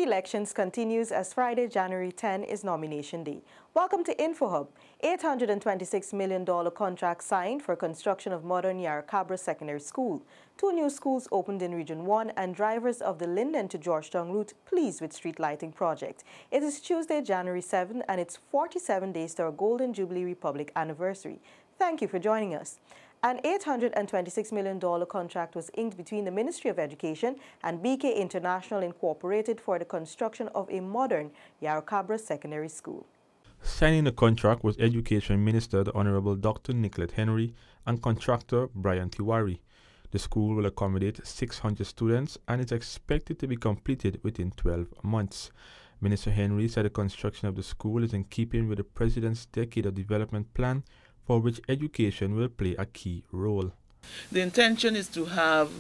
Pre-elections continues as Friday, January 10 is nomination day. Welcome to InfoHub. $826 million contract signed for construction of modern Yarra-Cabra Secondary School. 2 new schools opened in Region 1 and drivers of the Linden to Georgetown route pleased with street lighting project. It is Tuesday, January 7 and it's 47 days to our Golden Jubilee Republic anniversary. Thank you for joining us. An $826 million contract was inked between the Ministry of Education and BK International Incorporated for the construction of a modern Yarra-Cabra Secondary School. Signing the contract was Education Minister the Honorable Dr. Nicolette Henry and contractor Brian Tiwari. The school will accommodate 600 students and is expected to be completed within 12 months. Minister Henry said the construction of the school is in keeping with the President's Decade of Development Plan, for which education will play a key role. The intention is to have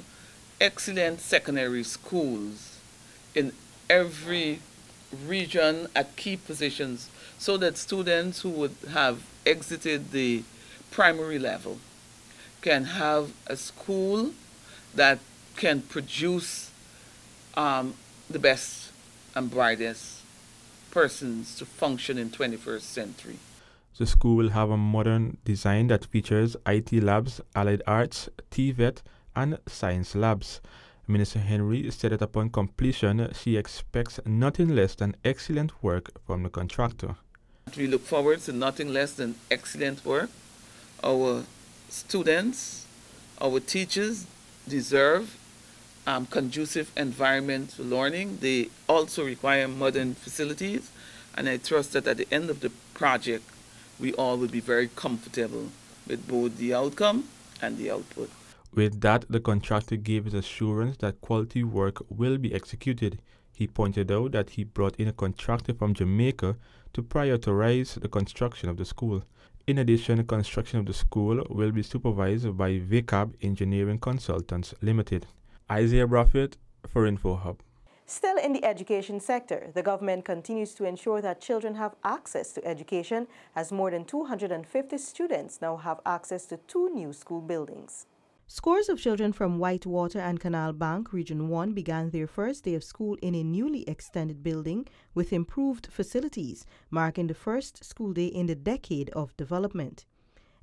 excellent secondary schools in every region at key positions so that students who would have exited the primary level can have a school that can produce the best and brightest persons to function in 21st century. The school will have a modern design that features IT labs, allied arts, TVET, and science labs. Minister Henry said that upon completion, she expects nothing less than excellent work from the contractor. We look forward to nothing less than excellent work. Our students, our teachers deserve conducive environment for learning. They also require modern facilities, and I trust that at the end of the project, we all will be very comfortable with both the outcome and the output. With that, the contractor gave his assurance that quality work will be executed. He pointed out that he brought in a contractor from Jamaica to prioritize the construction of the school. In addition, the construction of the school will be supervised by VCAB Engineering Consultants Limited. Isaiah Braffett for InfoHub. Still in the education sector, the government continues to ensure that children have access to education, as more than 250 students now have access to 2 new school buildings. Scores of children from Whitewater and Canal Bank, Region 1, began their first day of school in a newly extended building with improved facilities, marking the first school day in the decade of development.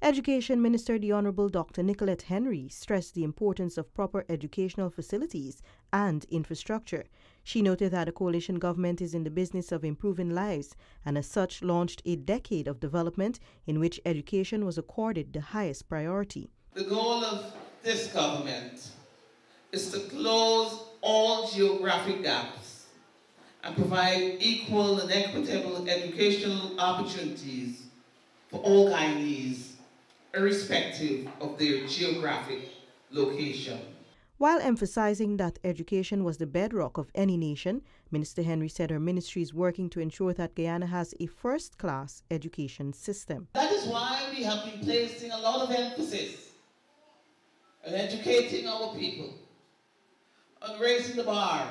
Education Minister the Honorable Dr. Nicolette Henry stressed the importance of proper educational facilities and infrastructure. She noted that the coalition government is in the business of improving lives and as such launched a decade of development in which education was accorded the highest priority. The goal of this government is to close all geographic gaps and provide equal and equitable educational opportunities for all Guyanese, irrespective of their geographic location. While emphasizing that education was the bedrock of any nation, Minister Henry said her ministry is working to ensure that Guyana has a first-class education system. That is why we have been placing a lot of emphasis on educating our people, on raising the bar,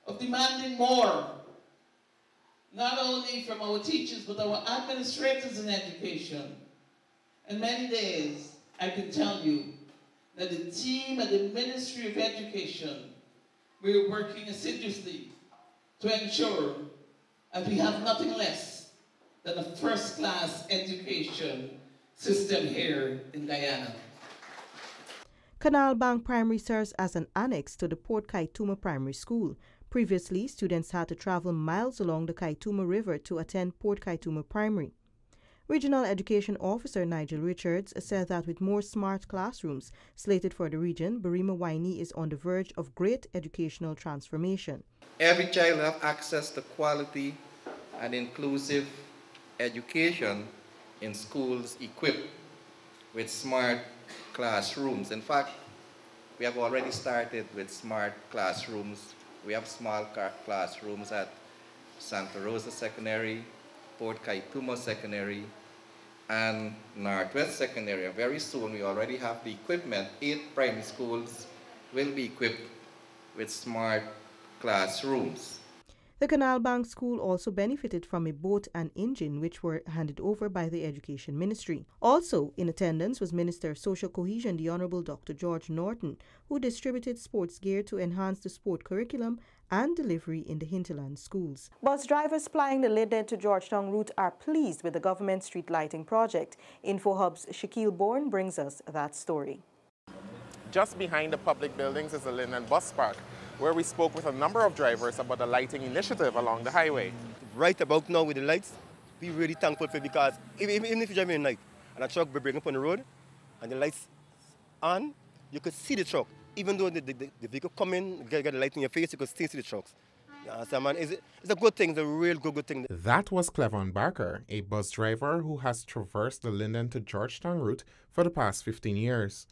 of demanding more, not only from our teachers, but our administrators in education. In many days, I can tell you that the team at the Ministry of Education, we're working assiduously to ensure that we have nothing less than a first-class education system here in Guyana. Canal Bank Primary serves as an annex to the Port Kaituma Primary School. Previously, students had to travel miles along the Kaituma River to attend Port Kaituma Primary. Regional Education Officer Nigel Richards said that with more smart classrooms slated for the region, Barima Waini is on the verge of great educational transformation. Every child have access to quality and inclusive education in schools equipped with smart classrooms. In fact, we have already started with smart classrooms. We have small classrooms at Santa Rosa Secondary, Port Kaituma Secondary, and Northwest Secondary. And very soon we already have the equipment. 8 primary schools will be equipped with smart classrooms. The Canal Bank School also benefited from a boat and engine which were handed over by the Education Ministry. Also in attendance was Minister of Social Cohesion, the Honorable Dr. George Norton, who distributed sports gear to enhance the sport curriculum and delivery in the hinterland schools. Bus drivers plying the Linden to Georgetown route are pleased with the government street lighting project. InfoHub's Shaquille Bourne brings us that story. Just behind the public buildings is the Linden Bus Park, where we spoke with a number of drivers about the lighting initiative along the highway. Right about now with the lights, we're really thankful for it because even if you're driving at night and a truck will bring up on the road and the lights on, you could see the truck. Even though the vehicle come in, get the light in your face, you could still see the trucks. So, man, it's a good thing, it's a real good thing. That was Clevon Barker, a bus driver who has traversed the Linden to Georgetown route for the past 15 years.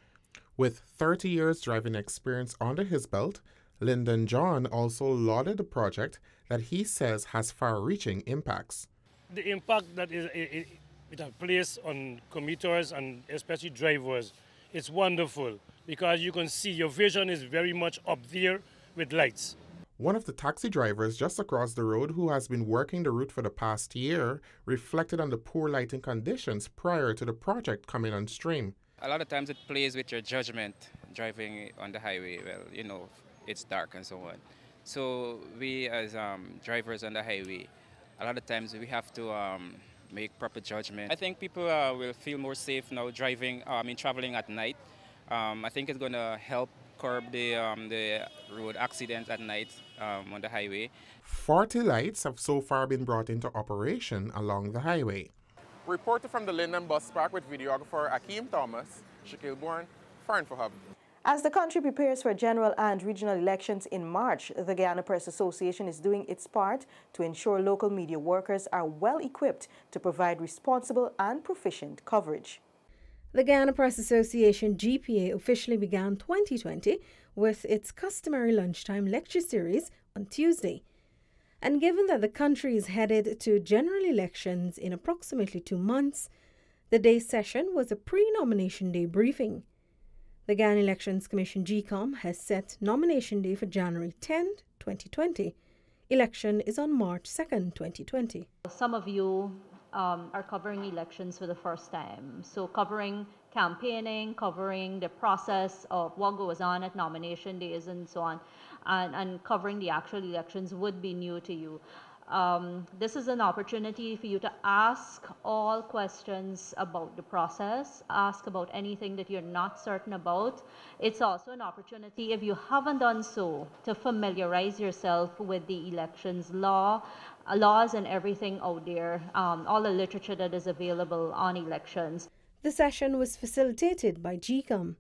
With 30 years driving experience under his belt, Lyndon John also lauded the project that he says has far-reaching impacts. The impact that it has placed on commuters and especially drivers, it's wonderful because you can see your vision is very much up there with lights. One of the taxi drivers just across the road who has been working the route for the past year reflected on the poor lighting conditions prior to the project coming on stream. A lot of times it plays with your judgment driving on the highway. Well, you know, it's dark and so on. So we as drivers on the highway, a lot of times we have to make proper judgment. I think people will feel more safe now traveling at night. I think it's going to help curb the road accidents at night on the highway. 40 lights have so far been brought into operation along the highway. Reporter from the Linden Bus Park with videographer Akeem Thomas, Shaquille Bourne, for InfoHub. As the country prepares for general and regional elections in March, the Guyana Press Association is doing its part to ensure local media workers are well equipped to provide responsible and proficient coverage. The Guyana Press Association GPA officially began 2020 with its customary lunchtime lecture series on Tuesday. And given that the country is headed to general elections in approximately 2 months, the day's session was a pre-nomination day briefing. The Guyana Elections Commission GECOM has set nomination day for January 10, 2020. Election is on March 2nd, 2020. Some of you are covering elections for the first time. So covering campaigning, covering the process of what goes on at nomination days and so on, and covering the actual elections would be new to you. This is an opportunity for you to ask all questions about the process, ask about anything that you're not certain about. It's also an opportunity, if you haven't done so, to familiarize yourself with the elections laws and everything out there, all the literature that is available on elections. The session was facilitated by GECOM.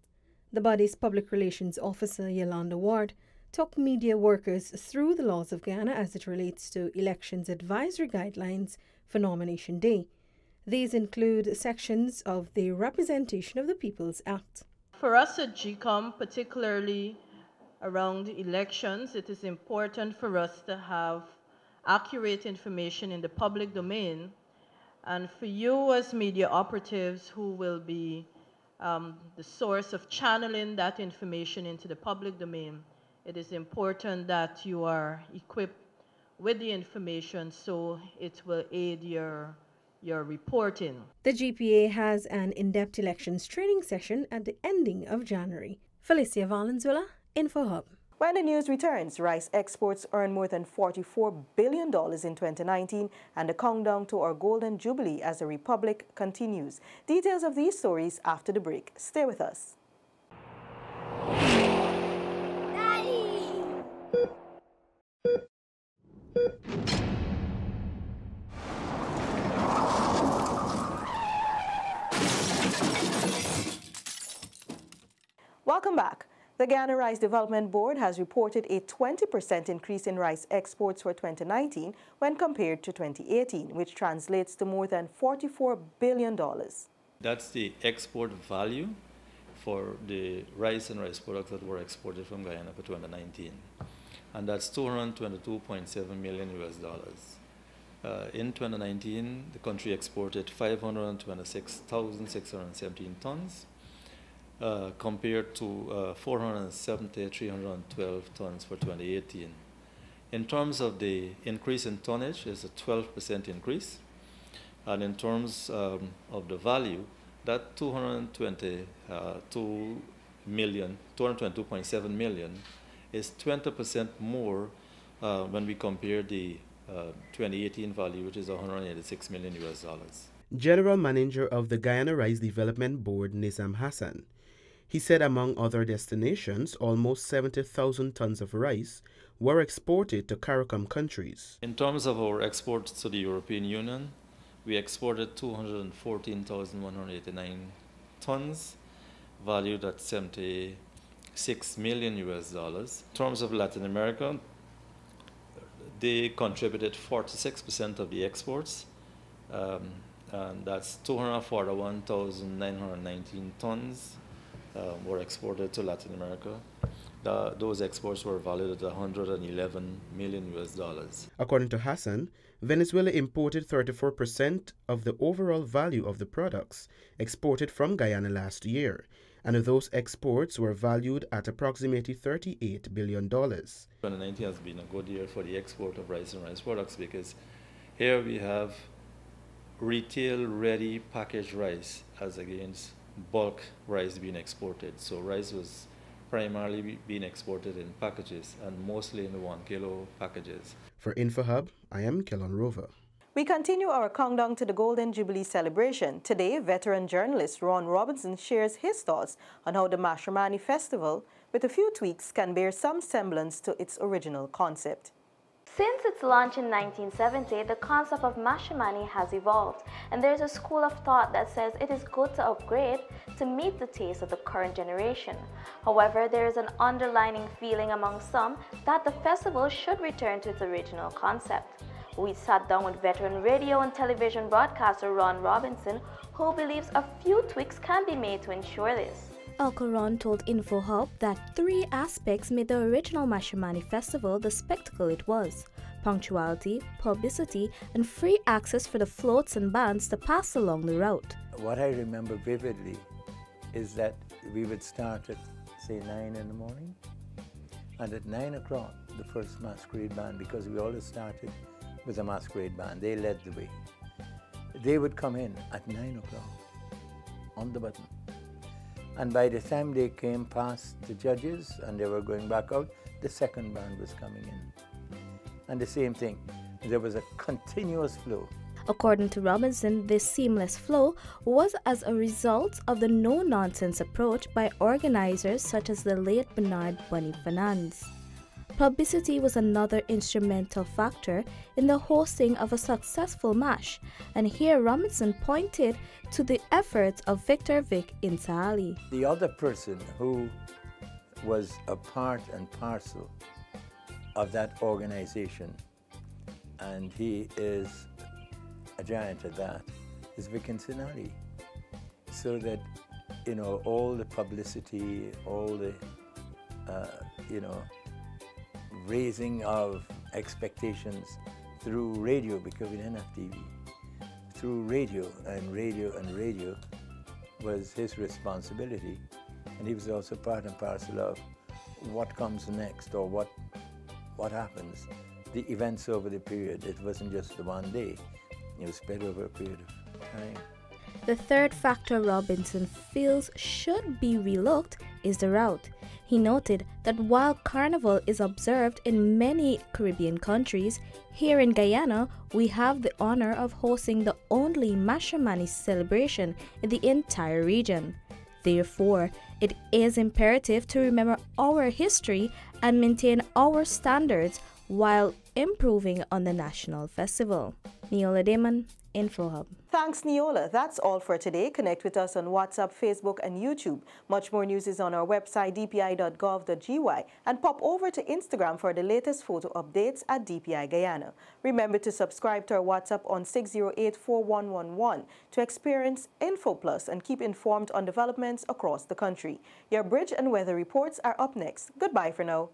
The body's public relations officer, Yolanda Ward, took media workers through the laws of Guyana as it relates to elections advisory guidelines for nomination day. These include sections of the Representation of the People's Act. For us at GECOM, particularly around elections, it is important for us to have accurate information in the public domain. And for you as media operatives who will be the source of channeling that information into the public domain, it is important that you are equipped with the information so it will aid your reporting. The GPA has an in-depth elections training session at the ending of January. Felicia Valenzuela, InfoHub. When the news returns, rice exports earned more than $44 billion in 2019, and the countdown to our Golden Jubilee as a republic continues. Details of these stories after the break. Stay with us. Welcome back. The Guyana Rice Development Board has reported a 20% increase in rice exports for 2019 when compared to 2018, which translates to more than $44 billion. That's the export value for the rice and rice products that were exported from Guyana for 2019. And that's $222.7 million US. In 2019, the country exported 526,617 tons. Compared to 470,312 tons for 2018. In terms of the increase in tonnage, it's a 12% increase. And in terms of the value, that $222.7 million is 20% more when we compare the 2018 value, which is $186 million. General Manager of the Guyana Rice Development Board, Nizam Hassan. He said among other destinations, almost 70,000 tons of rice were exported to CARICOM countries. In terms of our exports to the European Union, we exported 214,189 tons, valued at $76 million. In terms of Latin America, they contributed 46% of the exports, and that's 241,919 tons were exported to Latin America. Those exports were valued at $111 million. According to Hassan, Venezuela imported 34% of the overall value of the products exported from Guyana last year, and those exports were valued at approximately $38 billion. 2019 has been a good year for the export of rice and rice products because here we have retail-ready packaged rice as against bulk rice being exported. So rice was primarily being exported in packages and mostly in the 1 kilo packages. For InfoHub, I am Kellon Rover. We continue our countdown to the Golden Jubilee celebration. Today, veteran journalist Ron Robinson shares his thoughts on how the Mashramani Festival, with a few tweaks, can bear some semblance to its original concept. Since its launch in 1970, the concept of Mashramani has evolved, and there's a school of thought that says it is good to upgrade to meet the taste of the current generation. However, there is an underlying feeling among some that the festival should return to its original concept. We sat down with veteran radio and television broadcaster Ron Robinson, who believes a few tweaks can be made to ensure this. Uncle Ron told InfoHub that 3 aspects made the original Mashramani Festival the spectacle it was: punctuality, publicity, and free access for the floats and bands to pass along the route. What I remember vividly is that we would start at, say, 9 in the morning, and at 9 o'clock, the first masquerade band, because we always started with a masquerade band, they led the way. They would come in at 9 o'clock on the button. And by the time they came past the judges and they were going back out, the second band was coming in. And the same thing, there was a continuous flow. According to Robinson, this seamless flow was as a result of the no-nonsense approach by organizers such as the late Bernard Bunny Fernandes. Publicity was another instrumental factor in the hosting of a successful MASH, and here Robinson pointed to the efforts of Victor Vic Insaali. The other person who was a part and parcel of that organization, and he is a giant at that, is Vic Insaali. So that, you know, all the publicity, all the, raising of expectations through radio, because we didn't have TV, through radio was his responsibility. And he was also part and parcel of what comes next, or what happens, the events over the period. It wasn't just the one day, it was spread over a period of time. The third factor Robinson feels should be relooked is the route. He noted that while Carnival is observed in many Caribbean countries, here in Guyana we have the honor of hosting the only Mashramani celebration in the entire region. Therefore, it is imperative to remember our history and maintain our standards while improving on the national festival. Neola Damon, InfoHub. Thanks, Neola. That's all for today. Connect with us on WhatsApp, Facebook, and YouTube. Much more news is on our website, dpi.gov.gy, and pop over to Instagram for the latest photo updates at DPI Guyana. Remember to subscribe to our WhatsApp on 608-4111 to experience InfoPlus and keep informed on developments across the country. Your bridge and weather reports are up next. Goodbye for now.